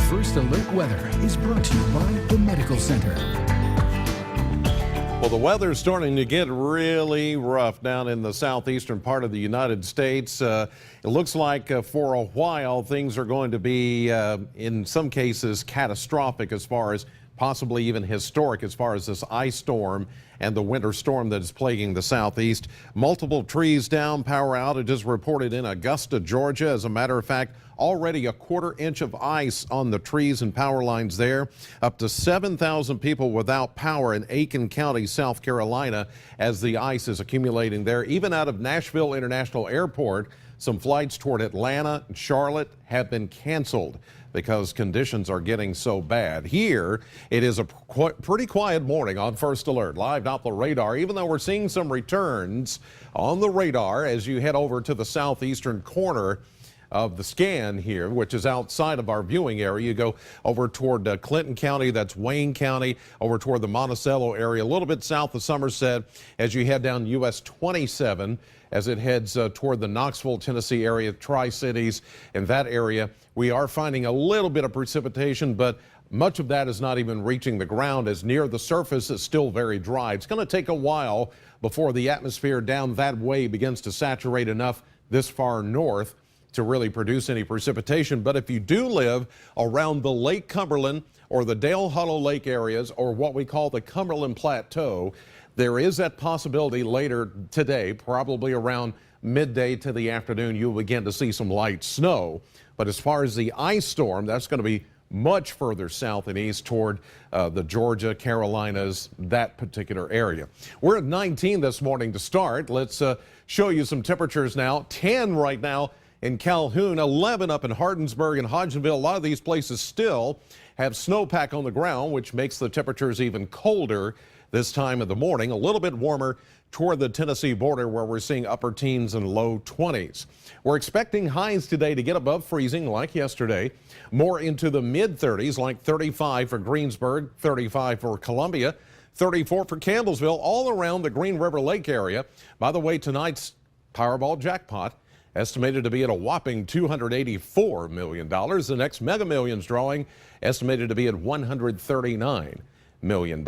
First Alert Weather is brought to you by the Medical Center. Well, the weather's starting to get really rough down in the southeastern part of the United States. It looks like for a while things are going to be, in some cases, catastrophic as far as possibly even historic as far as this ice storm and the winter storm that is plaguing the southeast. Multiple trees down, power outages reported in Augusta, Georgia. As a matter of fact, already a quarter-inch of ice on the trees and power lines there. Up to 7,000 people without power in Aiken County, South Carolina, as the ice is accumulating there. Even out of Nashville International Airport, some flights toward Atlanta and Charlotte have been canceled because conditions are getting so bad. Here, it is a pretty quiet morning on First Alert. Live Doppler radar, even though we're seeing some returns on the radar as you head over to the southeastern corner of the scan here, which is outside of our viewing area. You go over toward Clinton County, that's Wayne County, over toward the Monticello area, a little bit south of Somerset as you head down US 27 as it heads toward the Knoxville, Tennessee area, Tri-Cities. In that area, we are finding a little bit of precipitation, but much of that is not even reaching the ground as near the surface is still very dry. It's going to take a while before the atmosphere down that way begins to saturate enough this far north to really produce any precipitation. But if you do live around the Lake Cumberland or the Dale Hollow Lake areas or what we call the Cumberland Plateau, there is that possibility later today, probably around midday to the afternoon, you'll begin to see some light snow. But as far as the ice storm, that's going to be much further south and east toward the Georgia, Carolinas, that particular area. We're at 19 this morning to start. Let's show you some temperatures now. 10 right now in Calhoun, 11 up in Hardinsburg and Hodgenville. A lot of these places still have snowpack on the ground, which makes the temperatures even colder this time of the morning. A little bit warmer toward the Tennessee border where we're seeing upper teens and low 20s. We're expecting highs today to get above freezing like yesterday, more into the mid 30s like 35 for Greensburg, 35 for Columbia, 34 for Campbellsville, all around the Green River Lake area. By the way, tonight's Powerball jackpot estimated to be at a whopping $284 million. The next Mega Millions drawing estimated to be at $139 million.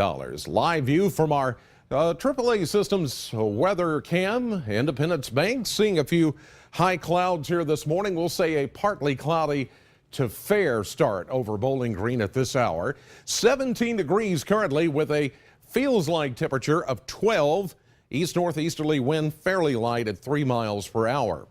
Live view from our AAA Systems weather cam. Independence Bank seeing a few high clouds here this morning. We'll say a partly cloudy to fair start over Bowling Green at this hour. 17 degrees currently with a feels like temperature of 12. East-northeasterly wind fairly light at 3 miles per hour.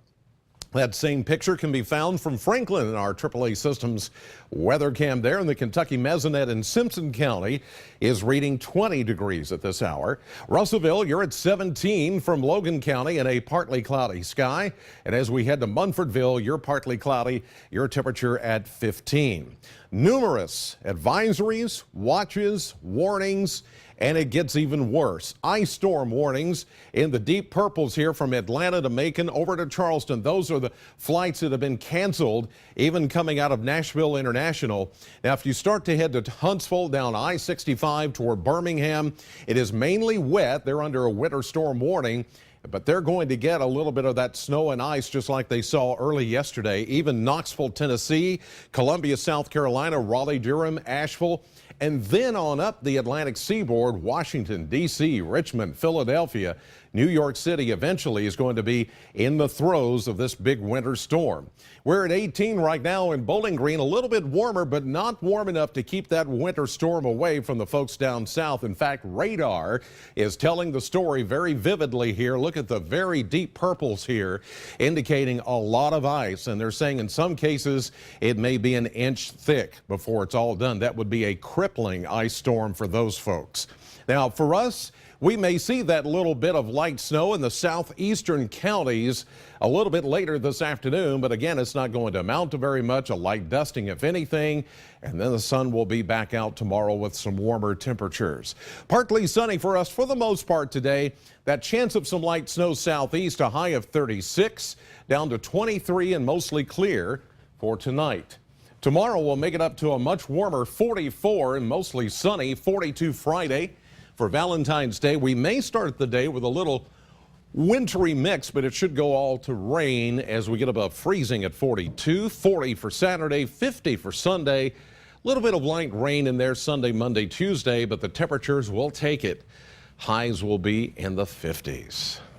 That same picture can be found from Franklin in our AAA Systems weather cam there, and the Kentucky Mesonet in Simpson County is reading 20 degrees at this hour. Russellville, you're at 17 from Logan County in a partly cloudy sky. And as we head to Munfordville, you're partly cloudy, your temperature at 15. Numerous advisories, watches, warnings, and it gets even worse. Ice storm warnings in the deep purples here from Atlanta to Macon over to Charleston. Those are the flights that have been canceled, even coming out of Nashville International. Now, if you start to head to Huntsville down I-65 toward Birmingham, it is mainly wet. They're under a winter storm warning, but they're going to get a little bit of that snow and ice just like they saw early yesterday. Even Knoxville, Tennessee, Columbia, South Carolina, Raleigh, Durham, Asheville, and then on up the Atlantic seaboard, Washington, D.C., Richmond, Philadelphia, New York City eventually is going to be in the throes of this big winter storm. We're at 18 right now in Bowling Green, a little bit warmer, but not warm enough to keep that winter storm away from the folks down south. In fact, radar is telling the story very vividly here. Look at the very deep purples here, indicating a lot of ice. And they're saying in some cases it may be an inch thick before it's all done. That would be a crippling ice storm for those folks. Now, for us, we may see that little bit of light snow in the southeastern counties a little bit later this afternoon, but again, it's not going to amount to very much, a light dusting if anything, and then the sun will be back out tomorrow with some warmer temperatures. Partly sunny for us for the most part today. That chance of some light snow southeast, a high of 36, down to 23 and mostly clear for tonight. Tomorrow we'll make it up to a much warmer 44 and mostly sunny, 42 Friday. For Valentine's Day, we may start the day with a little wintry mix, but it should go all to rain as we get above freezing at 42, 40 for Saturday, 50 for Sunday, little bit of light rain in there Sunday, Monday, Tuesday, but the temperatures will take it. Highs will be in the 50s.